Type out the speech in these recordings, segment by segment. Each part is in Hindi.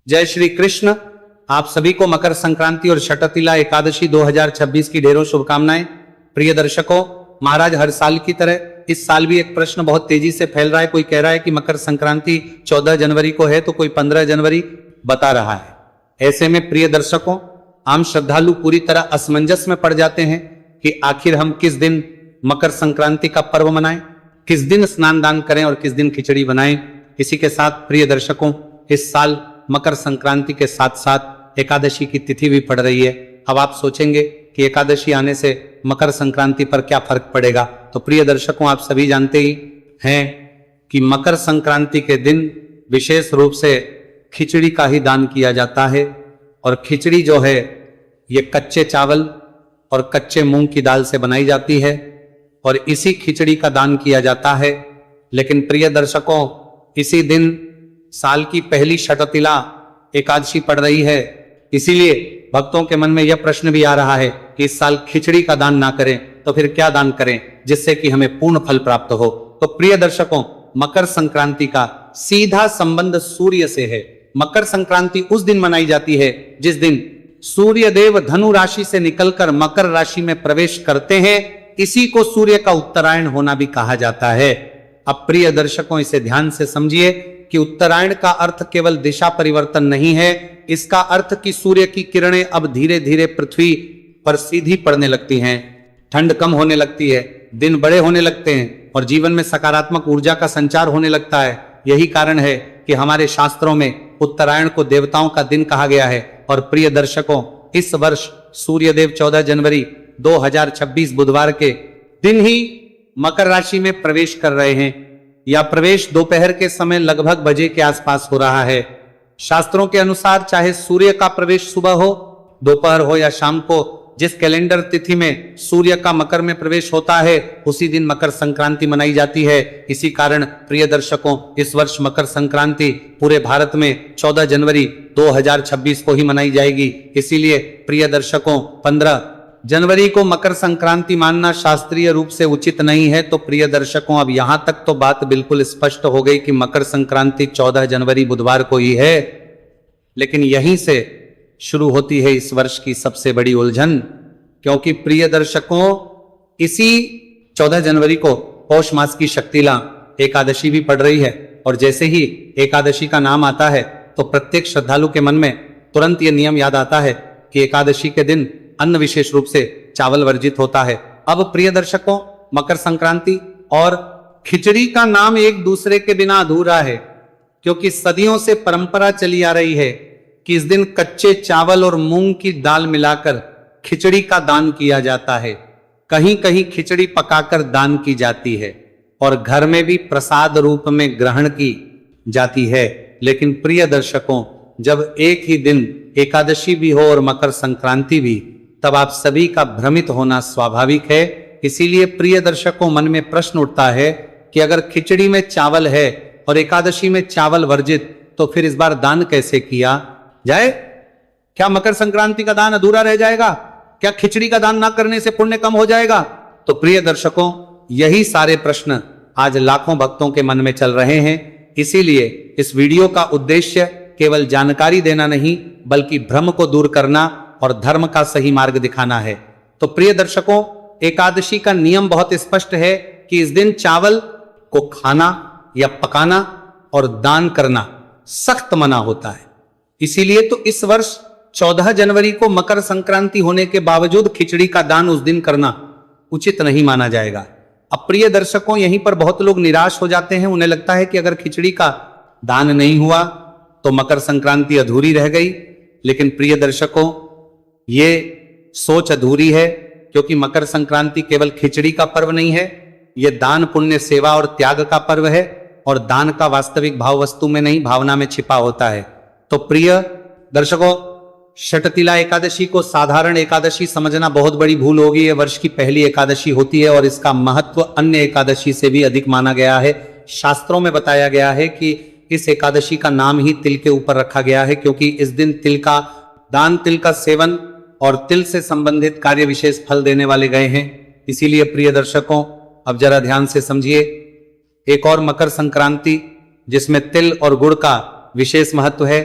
जय श्री कृष्ण। आप सभी को मकर संक्रांति और षटतिला एकादशी 2026 की ढेरों शुभकामनाएं। प्रिय दर्शकों, महाराज हर साल की तरह इस साल भी एक प्रश्न बहुत तेजी से फैल रहा है। कोई कह रहा है कि मकर संक्रांति 14 जनवरी को है तो कोई 15 जनवरी बता रहा है। ऐसे में प्रिय दर्शकों, आम श्रद्धालु पूरी तरह असमंजस में पड़ जाते हैं कि आखिर हम किस दिन मकर संक्रांति का पर्व मनाएं, किस दिन स्नान दान करें और किस दिन खिचड़ी बनाएं। इसी के साथ प्रिय दर्शकों, इस साल मकर संक्रांति के साथ साथ एकादशी की तिथि भी पड़ रही है। अब आप सोचेंगे कि एकादशी आने से मकर संक्रांति पर क्या फर्क पड़ेगा। तो प्रिय दर्शकों, आप सभी जानते ही हैं कि मकर संक्रांति के दिन विशेष रूप से खिचड़ी का ही दान किया जाता है। और खिचड़ी जो है ये कच्चे चावल और कच्चे मूंग की दाल से बनाई जाती है और इसी खिचड़ी का दान किया जाता है। लेकिन प्रिय दर्शकों, इसी दिन साल की पहली षटतिला एकादशी पड़ रही है, इसीलिए भक्तों के मन में यह प्रश्न भी आ रहा है कि इस साल खिचड़ी का दान ना करें तो फिर क्या दान करें जिससे कि हमें पूर्ण फल प्राप्त हो। तो प्रिय दर्शकों, मकर संक्रांति का सीधा संबंध सूर्य से है। मकर संक्रांति उस दिन मनाई जाती है जिस दिन सूर्य देव धनु राशि से निकलकर मकर राशि में प्रवेश करते हैं। इसी को सूर्य का उत्तरायण होना भी कहा जाता है। अब प्रिय दर्शकों, इसे ध्यान से समझिए कि उत्तरायण का अर्थ केवल दिशा परिवर्तन नहीं है, इसका अर्थ कि सूर्य की किरणें अब धीरे धीरे पृथ्वी पर सीधी पड़ने लगती हैं, ठंड कम होने लगती है, दिन बड़े होने लगते हैं और जीवन में सकारात्मक ऊर्जा का संचार होने लगता है। यही कारण है कि हमारे शास्त्रों में उत्तरायण को देवताओं का दिन कहा गया है। और प्रिय दर्शकों, इस वर्ष सूर्यदेव 14 जनवरी 2026 बुधवार के दिन ही मकर राशि में प्रवेश कर रहे हैं। यह प्रवेश दोपहर के समय लगभग बजे के आसपास हो रहा है। शास्त्रों के अनुसार चाहे सूर्य का प्रवेश सुबह हो, दोपहर हो या शाम को, जिस कैलेंडर तिथि में सूर्य का मकर में प्रवेश होता है उसी दिन मकर संक्रांति मनाई जाती है। इसी कारण प्रिय दर्शकों, इस वर्ष मकर संक्रांति पूरे भारत में 14 जनवरी 2026 को ही मनाई जाएगी। इसीलिए प्रिय दर्शकों, 15 जनवरी को मकर संक्रांति मानना शास्त्रीय रूप से उचित नहीं है। तो प्रिय दर्शकों, अब यहां तक तो बात बिल्कुल स्पष्ट हो गई कि मकर संक्रांति 14 जनवरी बुधवार को ही है। लेकिन यहीं से शुरू होती है इस वर्ष की सबसे बड़ी उलझन, क्योंकि प्रिय दर्शकों, इसी 14 जनवरी को पौष मास की शक्तिला एकादशी भी पड़ रही है। और जैसे ही एकादशी का नाम आता है तो प्रत्येक श्रद्धालु के मन में तुरंत ये नियम याद आता है कि एकादशी के दिन अन्न विशेष रूप से चावल वर्जित होता है। अब प्रिय दर्शकों, मकर संक्रांति और खिचड़ी का नाम एक दूसरे के बिना अधूरा है, क्योंकि सदियों से परंपरा चली आ रही है कि इस दिन कच्चे चावल और मूंग की दाल मिलाकर खिचड़ी का दान किया जाता है। कहीं कहीं खिचड़ी पकाकर दान की जाती है और घर में भी प्रसाद रूप में ग्रहण की जाती है। लेकिन प्रिय दर्शकों, जब एक ही दिन एकादशी भी हो और मकर संक्रांति भी, तब आप सभी का भ्रमित होना स्वाभाविक है। इसीलिए प्रिय दर्शकों, मन में प्रश्न उठता है कि अगर खिचड़ी में चावल है और एकादशी में चावल वर्जित, तो फिर इस बार दान कैसे किया जाए? क्या मकर संक्रांति का दान अधूरा रह जाएगा? क्या खिचड़ी का दान ना करने से पुण्य कम हो जाएगा? तो प्रिय दर्शकों, यही सारे प्रश्न आज लाखों भक्तों के मन में चल रहे हैं। इसीलिए इस वीडियो का उद्देश्य केवल जानकारी देना नहीं, बल्कि भ्रम को दूर करना और धर्म का सही मार्ग दिखाना है। तो प्रिय दर्शकों, एकादशी का नियम बहुत स्पष्ट है कि इस दिन चावल को खाना या पकाना और दान करना सख्त मना होता है। इसीलिए तो इस वर्ष 14 जनवरी को मकर संक्रांति होने के बावजूद खिचड़ी का दान उस दिन करना उचित नहीं माना जाएगा। अब प्रिय दर्शकों, यहीं पर बहुत लोग निराश हो जाते हैं। उन्हें लगता है कि अगर खिचड़ी का दान नहीं हुआ तो मकर संक्रांति अधूरी रह गई। लेकिन प्रिय दर्शकों, ये सोच अधूरी है, क्योंकि मकर संक्रांति केवल खिचड़ी का पर्व नहीं है, यह दान पुण्य सेवा और त्याग का पर्व है। और दान का वास्तविक भाव वस्तु में नहीं, भावना में छिपा होता है। तो प्रिय दर्शकों, षटतिला एकादशी को साधारण एकादशी समझना बहुत बड़ी भूल होगी। यह वर्ष की पहली एकादशी होती है और इसका महत्व अन्य एकादशी से भी अधिक माना गया है। शास्त्रों में बताया गया है कि इस एकादशी का नाम ही तिल के ऊपर रखा गया है, क्योंकि इस दिन तिल का दान, तिल का सेवन और तिल से संबंधित कार्य विशेष फल देने वाले गए हैं। इसीलिए प्रिय दर्शकों, अब जरा ध्यान से समझिए। एक और मकर संक्रांति जिसमें तिल और गुड़ का विशेष महत्व है,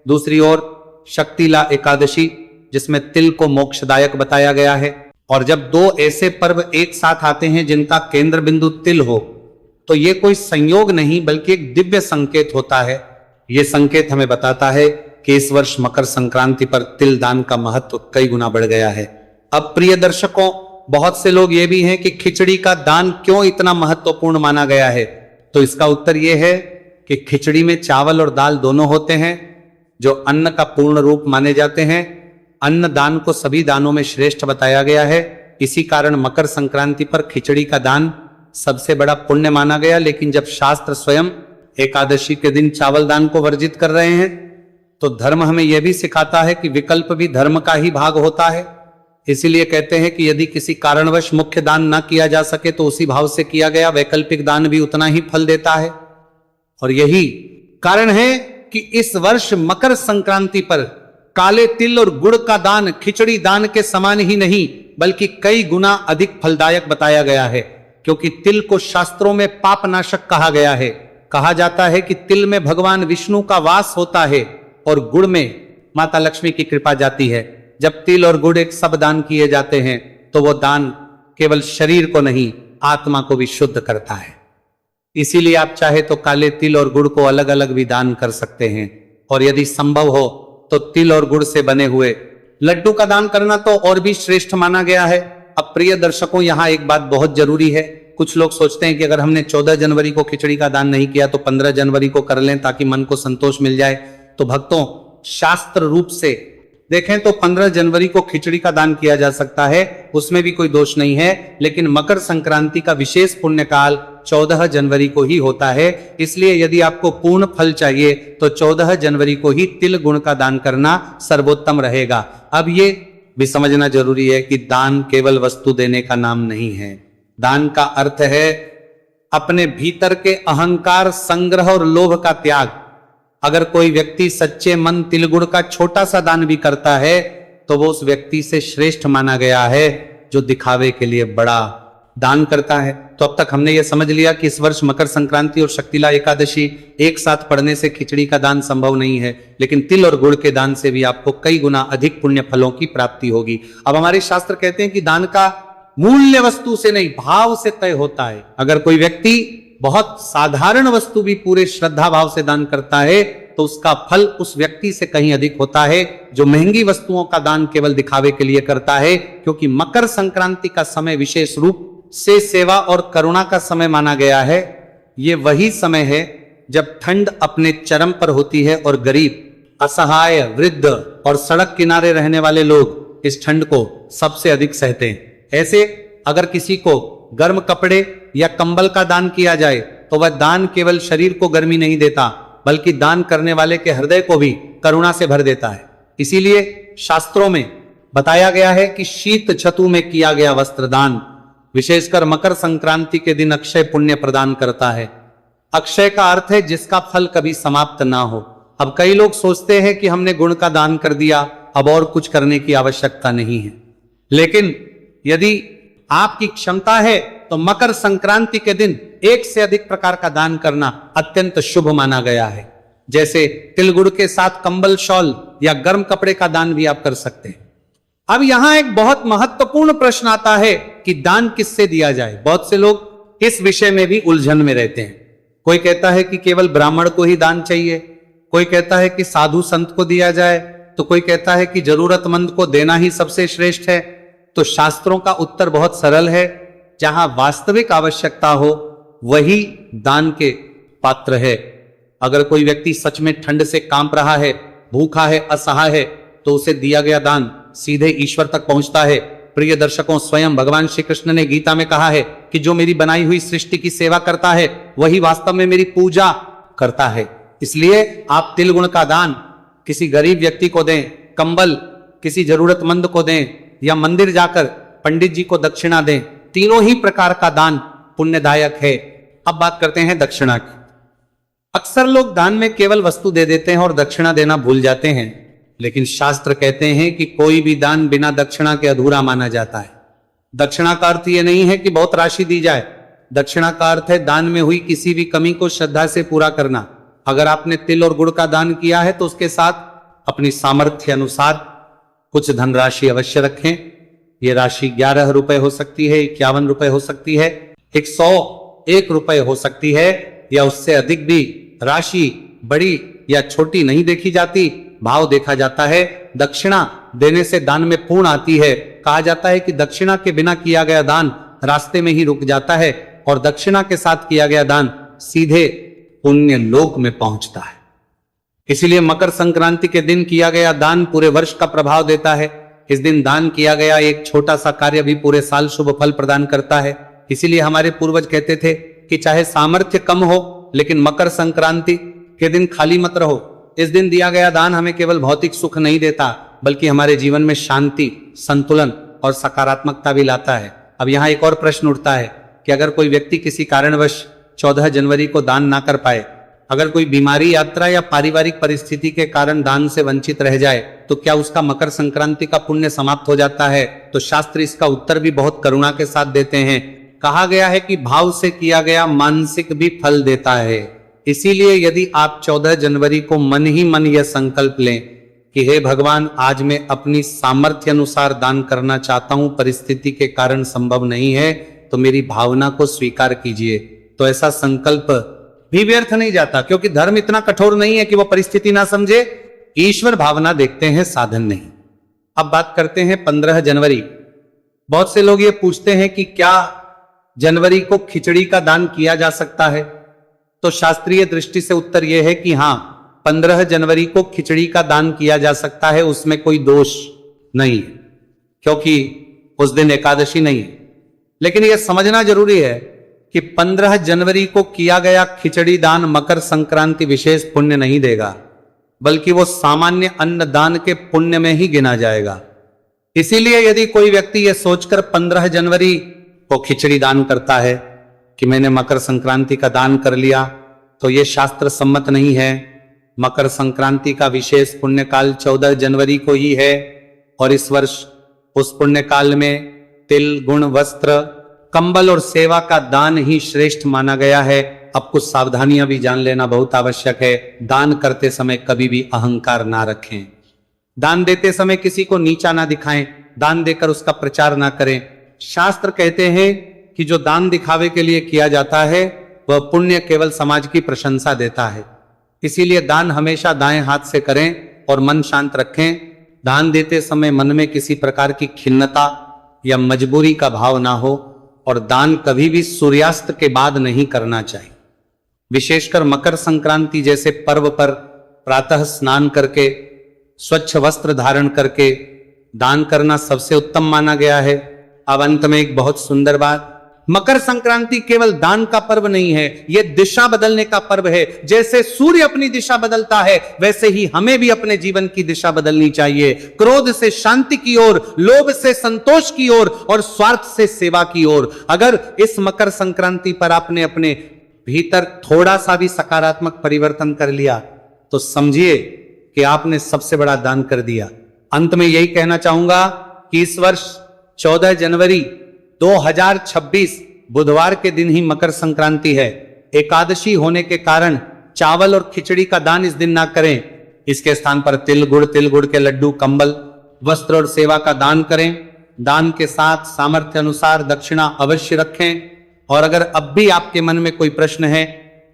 दूसरी ओर शक्तिला एकादशी, जिसमें तिल को मोक्षदायक बताया गया है। और जब दो ऐसे पर्व एक साथ आते हैं जिनका केंद्र बिंदु तिल हो, तो ये कोई संयोग नहीं बल्कि एक दिव्य संकेत होता है। ये संकेत हमें बताता है कि इस वर्ष मकर संक्रांति पर तिल दान का महत्व कई गुना बढ़ गया है। अब प्रिय दर्शकों, बहुत से लोग ये भी हैं कि खिचड़ी का दान क्यों इतना महत्वपूर्ण माना गया है। तो इसका उत्तर यह है कि खिचड़ी में चावल और दाल दोनों होते हैं, जो अन्न का पूर्ण रूप माने जाते हैं। अन्न दान को सभी दानों में श्रेष्ठ बताया गया है। इसी कारण मकर संक्रांति पर खिचड़ी का दान सबसे बड़ा पुण्य माना गया। लेकिन जब शास्त्र स्वयं एकादशी के दिन चावल दान को वर्जित कर रहे हैं, तो धर्म हमें यह भी सिखाता है कि विकल्प भी धर्म का ही भाग होता है। इसीलिए कहते हैं कि यदि किसी कारणवश मुख्य दान न किया जा सके तो उसी भाव से किया गया वैकल्पिक दान भी उतना ही फल देता है। और यही कारण है कि इस वर्ष मकर संक्रांति पर काले तिल और गुड़ का दान खिचड़ी दान के समान ही नहीं बल्कि कई गुना अधिक फलदायक बताया गया है। क्योंकि तिल को शास्त्रों में पापनाशक कहा गया है। कहा जाता है कि तिल में भगवान विष्णु का वास होता है और गुड़ में माता लक्ष्मी की कृपा जाती है। जब तिल और गुड़ एक सब दान किए जाते हैं तो वो दान केवल शरीर को नहीं आत्मा को भी शुद्ध करता है। इसीलिए आप चाहे तो काले तिल और गुड़ को अलग अलग भी दान कर सकते हैं। और यदि संभव हो तो तिल और गुड़ से बने हुए लड्डू का दान करना तो और भी श्रेष्ठ माना गया है। अब प्रिय दर्शकों, यहाँ एक बात बहुत जरूरी है। कुछ लोग सोचते हैं कि अगर हमने 14 जनवरी को खिचड़ी का दान नहीं किया तो 15 जनवरी को कर लें ताकि मन को संतोष मिल जाए। तो भक्तों, शास्त्र रूप से देखें तो 15 जनवरी को खिचड़ी का दान किया जा सकता है, उसमें भी कोई दोष नहीं है। लेकिन मकर संक्रांति का विशेष पुण्य काल 14 जनवरी को ही होता है। इसलिए यदि आपको पूर्ण फल चाहिए तो 14 जनवरी को ही तिल गुण का दान करना सर्वोत्तम रहेगा। अब ये भी समझना जरूरी है कि दान केवल वस्तु देने का नाम नहीं है। दान का अर्थ है अपने भीतर के अहंकार, संग्रह और लोभ का त्याग। अगर कोई व्यक्ति सच्चे मन तिल गुड़ का छोटा सा दान भी करता है तो वो उस व्यक्ति से श्रेष्ठ माना गया है जो दिखावे के लिए बड़ा दान करता है। तो अब तक हमने ये समझ लिया कि इस वर्ष मकर संक्रांति और शक्तिला एकादशी एक साथ पड़ने से खिचड़ी का दान संभव नहीं है, लेकिन तिल और गुड़ के दान से भी आपको कई गुना अधिक पुण्य फलों की प्राप्ति होगी। अब हमारे शास्त्र कहते हैं कि दान का मूल्य वस्तु से नहीं भाव से तय होता है। अगर कोई व्यक्ति बहुत साधारण वस्तु भी पूरे श्रद्धा भाव से दान करता है तो उसका फल उस व्यक्ति से कहीं अधिक होता है जो महंगी वस्तुओं का दान केवल दिखावे के लिए करता है। क्योंकि मकर संक्रांति का समय विशेष रूप से सेवा और करुणा का समय माना गया है। ये वही समय है जब ठंड अपने चरम पर होती है और गरीब, असहाय, वृद्ध और सड़क किनारे रहने वाले लोग इस ठंड को सबसे अधिक सहते हैं। ऐसे अगर किसी को गर्म कपड़े या कंबल का दान किया जाए तो वह दान केवल शरीर को गर्मी नहीं देता बल्कि दान करने वाले के हृदय को भी करुणा से भर देता है। इसीलिए शास्त्रों में बताया गया है कि शीत छतु में किया गया वस्त्र दान विशेषकर मकर संक्रांति के दिन अक्षय पुण्य प्रदान करता है। अक्षय का अर्थ है जिसका फल कभी समाप्त ना हो। अब कई लोग सोचते हैं कि हमने गुण का दान कर दिया, अब और कुछ करने की आवश्यकता नहीं है। लेकिन यदि आपकी क्षमता है तो मकर संक्रांति के दिन एक से अधिक प्रकार का दान करना अत्यंत शुभ माना गया है। जैसे तिल गुड़ के साथ कंबल, शॉल या गर्म कपड़े का दान भी आप कर सकते हैं। अब यहां एक बहुत महत्वपूर्ण प्रश्न आता है कि दान किससे दिया जाए। बहुत से लोग इस विषय में भी उलझन में रहते हैं। कोई कहता है कि केवल ब्राह्मण को ही दान चाहिए, कोई कहता है कि साधु संत को दिया जाए, तो कोई कहता है कि जरूरतमंद को देना ही सबसे श्रेष्ठ है। तो शास्त्रों का उत्तर बहुत सरल है, जहां वास्तविक आवश्यकता हो वही दान के पात्र है। अगर कोई व्यक्ति सच में ठंड से कांप रहा है, भूखा है, असहाय है, तो उसे दिया गया दान सीधे ईश्वर तक पहुंचता है। प्रिय दर्शकों, स्वयं भगवान श्री कृष्ण ने गीता में कहा है कि जो मेरी बनाई हुई सृष्टि की सेवा करता है वही वास्तव में मेरी पूजा करता है। इसलिए आप तिल गुण का दान किसी गरीब व्यक्ति को दें, कंबल किसी जरूरतमंद को दें या मंदिर जाकर पंडित जी को दक्षिणा दें, तीनों ही प्रकार का दान पुण्यदायक है। अब बात करते हैं दक्षिणा की। अक्सर लोग दान में केवल वस्तु दे देते हैं और दक्षिणा देना भूल जाते हैं, लेकिन शास्त्र कहते हैं कि कोई भी दान बिना दक्षिणा के अधूरा माना जाता है। दक्षिणा का अर्थ यह नहीं है कि बहुत राशि दी जाए। दक्षिणा का अर्थ है दान में हुई किसी भी कमी को श्रद्धा से पूरा करना। अगर आपने तिल और गुड़ का दान किया है तो उसके साथ अपनी सामर्थ्य अनुसार कुछ धनराशि अवश्य रखें। ये राशि 11 रुपए हो सकती है, 51 रुपए हो सकती है, 101 रुपए हो सकती है, या उससे अधिक भी। राशि बड़ी या छोटी नहीं देखी जाती, भाव देखा जाता है। दक्षिणा देने से दान में पूर्ण आती है। कहा जाता है कि दक्षिणा के बिना किया गया दान रास्ते में ही रुक जाता है, और दक्षिणा के साथ किया गया दान सीधे पुण्य लोक में पहुंचता है। इसीलिए मकर संक्रांति के दिन किया गया दान पूरे वर्ष का प्रभाव देता है। इस दिन दान किया गया एक छोटा सा कार्य भी पूरे साल शुभ फल प्रदान करता है। इसीलिए हमारे पूर्वज कहते थे कि चाहे सामर्थ्य कम हो, लेकिन मकर संक्रांति के दिन खाली मत रहो। इस दिन दिया गया दान हमें केवल भौतिक सुख नहीं देता, बल्कि हमारे जीवन में शांति, संतुलन और सकारात्मकता भी लाता है। अब यहाँ एक और प्रश्न उठता है कि अगर कोई व्यक्ति किसी कारणवश 14 जनवरी को दान ना कर पाए, अगर कोई बीमारी, यात्रा या पारिवारिक परिस्थिति के कारण दान से वंचित रह जाए, तो क्या उसका मकर संक्रांति का पुण्य समाप्त हो जाता है? तो शास्त्र इसका उत्तर भी बहुत करुणा के साथ देते हैं। कहा गया है कि भाव से किया गया मानसिक भी फल देता है। इसीलिए यदि आप 14 जनवरी को मन ही मन यह संकल्प लें कि हे भगवान, आज मैं अपनी सामर्थ्य अनुसार दान करना चाहता हूं, परिस्थिति के कारण संभव नहीं है, तो मेरी भावना को स्वीकार कीजिए, तो ऐसा संकल्प भी व्यर्थ नहीं जाता। क्योंकि धर्म इतना कठोर नहीं है कि वो परिस्थिति ना समझे। ईश्वर भावना देखते हैं, साधन नहीं। अब बात करते हैं 15 जनवरी। बहुत से लोग ये पूछते हैं कि क्या जनवरी को खिचड़ी का दान किया जा सकता है? तो शास्त्रीय दृष्टि से उत्तर यह है कि हां, 15 जनवरी को खिचड़ी का दान किया जा सकता है, उसमें कोई दोष नहीं है, क्योंकि उस दिन एकादशी नहीं है। लेकिन यह समझना जरूरी है कि 15 जनवरी को किया गया खिचड़ी दान मकर संक्रांति विशेष पुण्य नहीं देगा, बल्कि वो सामान्य अन्न दान के पुण्य में ही गिना जाएगा। इसीलिए यदि कोई व्यक्ति यह सोचकर 15 जनवरी को खिचड़ी दान करता है कि मैंने मकर संक्रांति का दान कर लिया, तो यह शास्त्र सम्मत नहीं है। मकर संक्रांति का विशेष पुण्य काल 14 जनवरी को ही है, और इस वर्ष उस पुण्य काल में तिल, गुण, वस्त्र, कंबल और सेवा का दान ही श्रेष्ठ माना गया है। अब कुछ सावधानियां भी जान लेना बहुत आवश्यक है। दान करते समय कभी भी अहंकार ना रखें। दान देते समय किसी को नीचा ना दिखाएं। दान देकर उसका प्रचार ना करें। शास्त्र कहते हैं कि जो दान दिखावे के लिए किया जाता है, वह पुण्य केवल समाज की प्रशंसा देता है। इसीलिए दान हमेशा दाएं हाथ से करें और मन शांत रखें। दान देते समय मन में किसी प्रकार की खिन्नता या मजबूरी का भाव ना हो, और दान कभी भी सूर्यास्त के बाद नहीं करना चाहिए। विशेषकर मकर संक्रांति जैसे पर्व पर प्रातः स्नान करके, स्वच्छ वस्त्र धारण करके दान करना सबसे उत्तम माना गया है। अब अंत में एक बहुत सुंदर बात, मकर संक्रांति केवल दान का पर्व नहीं है, यह दिशा बदलने का पर्व है। जैसे सूर्य अपनी दिशा बदलता है, वैसे ही हमें भी अपने जीवन की दिशा बदलनी चाहिए। क्रोध से शांति की ओर, लोभ से संतोष की ओर, और स्वार्थ से सेवा की ओर। अगर इस मकर संक्रांति पर आपने अपने भीतर थोड़ा सा भी सकारात्मक परिवर्तन कर लिया, तो समझिए कि आपने सबसे बड़ा दान कर दिया। अंत में यही कहना चाहूंगा कि इस वर्ष 14 जनवरी 2026 बुधवार के दिन ही मकर संक्रांति है। एकादशी होने के कारण चावल और खिचड़ी का दान इस दिन ना करें। इसके स्थान पर तिल गुड़ के लड्डू, कंबल, वस्त्र और सेवा का दान करें। दान के साथ सामर्थ्य अनुसार दक्षिणा अवश्य रखें। और अगर अब भी आपके मन में कोई प्रश्न है,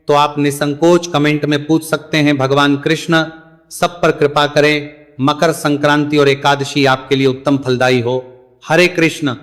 तो आप निसंकोच कमेंट में पूछ सकते हैं। भगवान कृष्ण सब पर कृपा करें। मकर संक्रांति और एकादशी आपके लिए उत्तम फलदायी हो। हरे कृष्ण।